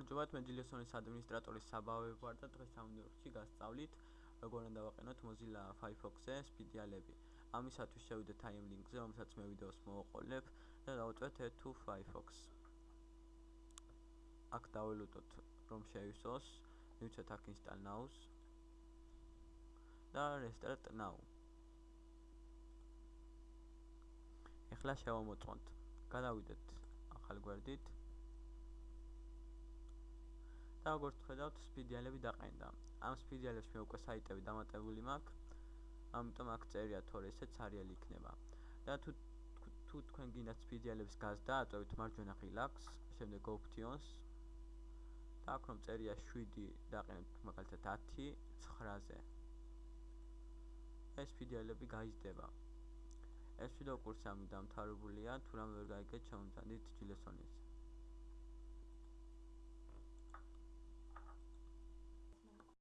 გამარჯობათ, მე ჯილესონის ადმინისტრატორის საბავშვო ვარ და დღეს ამ ვიდეოში გასწავლით როგორ უნდა დავაყენოთ Mozilla Firefox-ზე სპიდიალები. ამისათვის შევიდეთ აი ამ ლინკზე, რომელსაც მე ვიდეოს მოვაყოლებ და დავუწევთ Add to Firefox. აქ დაველოდოთ რომ შეივსოს, მივცეთ აქ Install Now-ს და Restart Now. ეხლა შევამოწმოთ. გადავიდეთ ახალ გვერდით. და როგორც ხედავთ, სპიდიალები დაყენდა. ამ სპიდიალებს მე უკვე საიტები დამატებული მაქვს, ამიტომ აქ წერია თორე ესეც არიალი იქნება. და თუ თქვენ გინდათ სპიდიალების გაზრდა, აწვევით მარჯვენა ღილაკს, შემდეგ Options და აქ რომ წერია 7 დაყენებთ მაგალითად 10 9-ზე. ეს სპიდიალები გაიზრდება. ეს ვიდეო კურსი ამით დამთავრებულია, თუ რამე ვერ გაიგეთ, შემომძანდით ჯილესონის